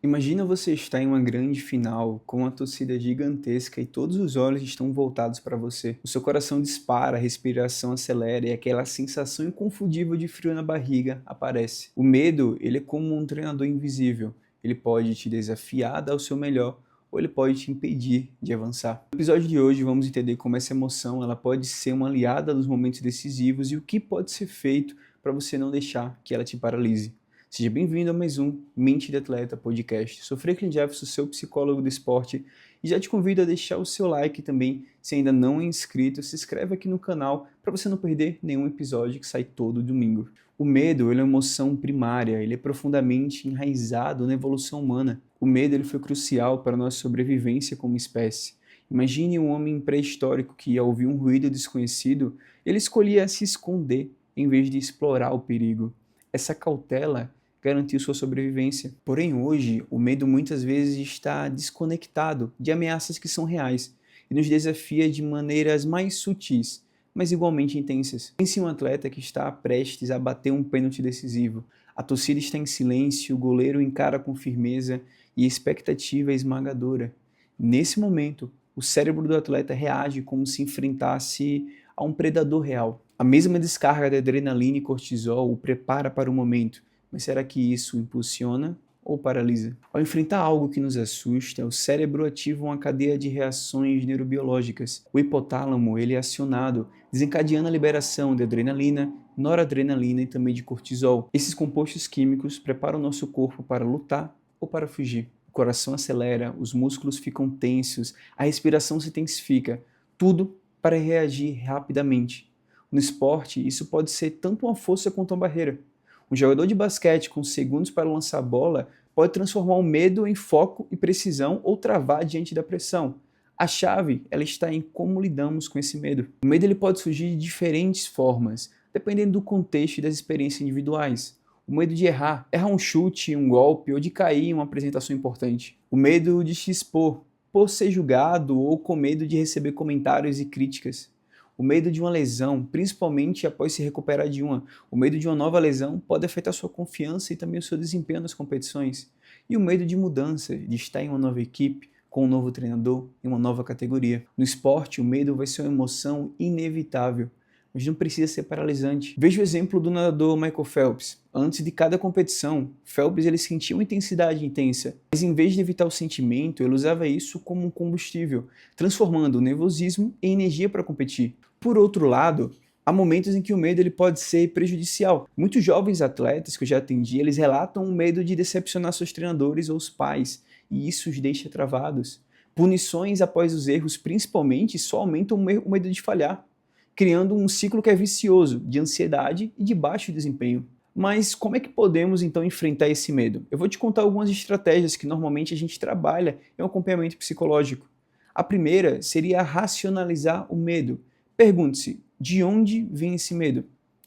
Imagina você estar em uma grande final com uma torcida gigantesca e todos os olhos estão voltados para você. O seu coração dispara, a respiração acelera e aquela sensação inconfundível de frio na barriga aparece. O medo, ele é como um treinador invisível. Ele pode te desafiar a dar o seu melhor ou ele pode te impedir de avançar. No episódio de hoje vamos entender como essa emoção ela pode ser uma aliada nos momentos decisivos e o que pode ser feito para você não deixar que ela te paralise. Seja bem-vindo a mais um Mente de Atleta Podcast. Sou Franklin Jefferson, seu psicólogo do esporte, e já te convido a deixar o seu like também. Se ainda não é inscrito, se inscreve aqui no canal para você não perder nenhum episódio que sai todo domingo. O medo ele é uma emoção primária, ele é profundamente enraizado na evolução humana. O medo ele foi crucial para a nossa sobrevivência como espécie. Imagine um homem pré-histórico que, ao ouvir um ruído desconhecido, ele escolhia se esconder em vez de explorar o perigo. Essa cautela garantiu sua sobrevivência. Porém, hoje, o medo muitas vezes está desconectado de ameaças que são reais e nos desafia de maneiras mais sutis, mas igualmente intensas. Pense em um atleta que está prestes a bater um pênalti decisivo. A torcida está em silêncio, o goleiro encara com firmeza e a expectativa é esmagadora. Nesse momento, o cérebro do atleta reage como se enfrentasse a um predador real. A mesma descarga de adrenalina e cortisol o prepara para o momento, mas será que isso impulsiona ou paralisa? Ao enfrentar algo que nos assusta, o cérebro ativa uma cadeia de reações neurobiológicas. O hipotálamo ele é acionado, desencadeando a liberação de adrenalina, noradrenalina e também de cortisol. Esses compostos químicos preparam o nosso corpo para lutar ou para fugir. O coração acelera, os músculos ficam tensos, a respiração se intensifica, tudo para reagir rapidamente. No esporte, isso pode ser tanto uma força quanto uma barreira. Um jogador de basquete com segundos para lançar a bola pode transformar o medo em foco e precisão ou travar diante da pressão. A chave ela está em como lidamos com esse medo. O medo ele pode surgir de diferentes formas, dependendo do contexto e das experiências individuais. O medo de errar um chute, um golpe ou de cair em uma apresentação importante. O medo de se expor, por ser julgado ou com medo de receber comentários e críticas. O medo de uma lesão, principalmente após se recuperar de uma. O medo de uma nova lesão pode afetar sua confiança e também o seu desempenho nas competições. E o medo de mudança, de estar em uma nova equipe, com um novo treinador, em uma nova categoria. No esporte, o medo vai ser uma emoção inevitável, mas não precisa ser paralisante. Veja o exemplo do nadador Michael Phelps. Antes de cada competição, Phelps ele sentia uma intensidade intensa, mas em vez de evitar o sentimento, ele usava isso como um combustível, transformando o nervosismo em energia para competir. Por outro lado, há momentos em que o medo ele pode ser prejudicial. Muitos jovens atletas que eu já atendi, eles relatam o medo de decepcionar seus treinadores ou os pais, e isso os deixa travados. Punições após os erros, principalmente, só aumentam o medo de falhar, criando um ciclo que é vicioso, de ansiedade e de baixo desempenho. Mas como é que podemos então enfrentar esse medo? Eu vou te contar algumas estratégias que normalmente a gente trabalha em um acompanhamento psicológico. A primeira seria racionalizar o medo. Pergunte-se, de onde vem esse medo?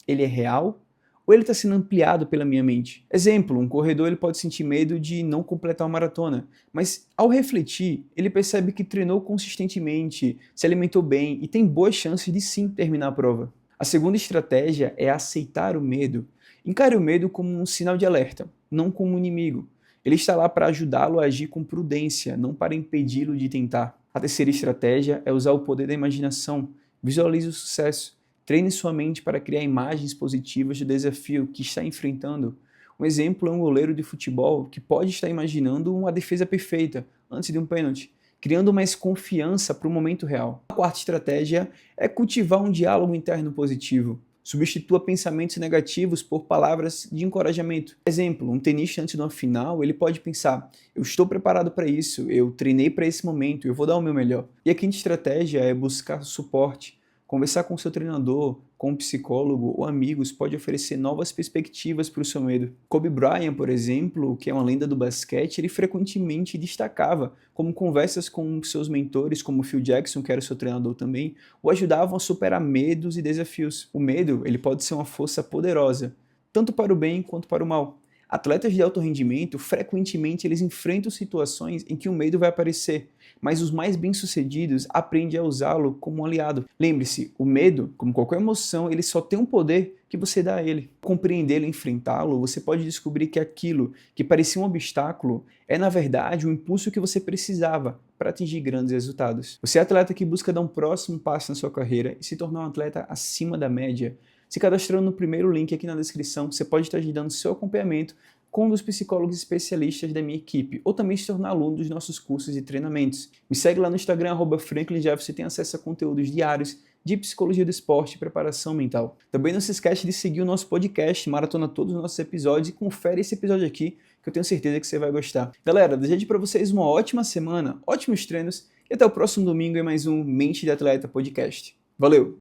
Ele é real ou ele está sendo ampliado pela minha mente? Exemplo, um corredor ele pode sentir medo de não completar uma maratona, mas ao refletir, ele percebe que treinou consistentemente, se alimentou bem e tem boas chances de sim terminar a prova. A segunda estratégia é aceitar o medo. Encare o medo como um sinal de alerta, não como um inimigo. Ele está lá para ajudá-lo a agir com prudência, não para impedi-lo de tentar. A terceira estratégia é usar o poder da imaginação. Visualize o sucesso. Treine sua mente para criar imagens positivas do desafio que está enfrentando. Um exemplo é um goleiro de futebol que pode estar imaginando uma defesa perfeita antes de um pênalti, criando mais confiança para o momento real. A quarta estratégia é cultivar um diálogo interno positivo. Substitua pensamentos negativos por palavras de encorajamento. Exemplo, um tenista antes de uma final, ele pode pensar, eu estou preparado para isso, eu treinei para esse momento, eu vou dar o meu melhor. E a quinta estratégia é buscar suporte. Conversar com o seu treinador, com um psicólogo ou amigos pode oferecer novas perspectivas para o seu medo. Kobe Bryant, por exemplo, que é uma lenda do basquete, ele frequentemente destacava como conversas com seus mentores, como Phil Jackson, que era seu treinador também, o ajudavam a superar medos e desafios. O medo ele pode ser uma força poderosa, tanto para o bem quanto para o mal. Atletas de alto rendimento, frequentemente eles enfrentam situações em que o medo vai aparecer, mas os mais bem-sucedidos aprendem a usá-lo como um aliado. Lembre-se, o medo, como qualquer emoção, ele só tem um poder que você dá a ele. Compreendê-lo e enfrentá-lo, você pode descobrir que aquilo que parecia um obstáculo é, na verdade, o impulso que você precisava para atingir grandes resultados. Você é atleta que busca dar um próximo passo na sua carreira e se tornar um atleta acima da média. Se cadastrando no primeiro link aqui na descrição, você pode estar agendando seu acompanhamento com um dos psicólogos especialistas da minha equipe, ou também se tornar aluno dos nossos cursos e treinamentos. Me segue lá no Instagram, @Franklin, já você tem acesso a conteúdos diários de psicologia do esporte e preparação mental. Também não se esquece de seguir o nosso podcast, maratona todos os nossos episódios e confere esse episódio aqui, que eu tenho certeza que você vai gostar. Galera, desejo para vocês uma ótima semana, ótimos treinos e até o próximo domingo em mais um Mente de Atleta Podcast. Valeu!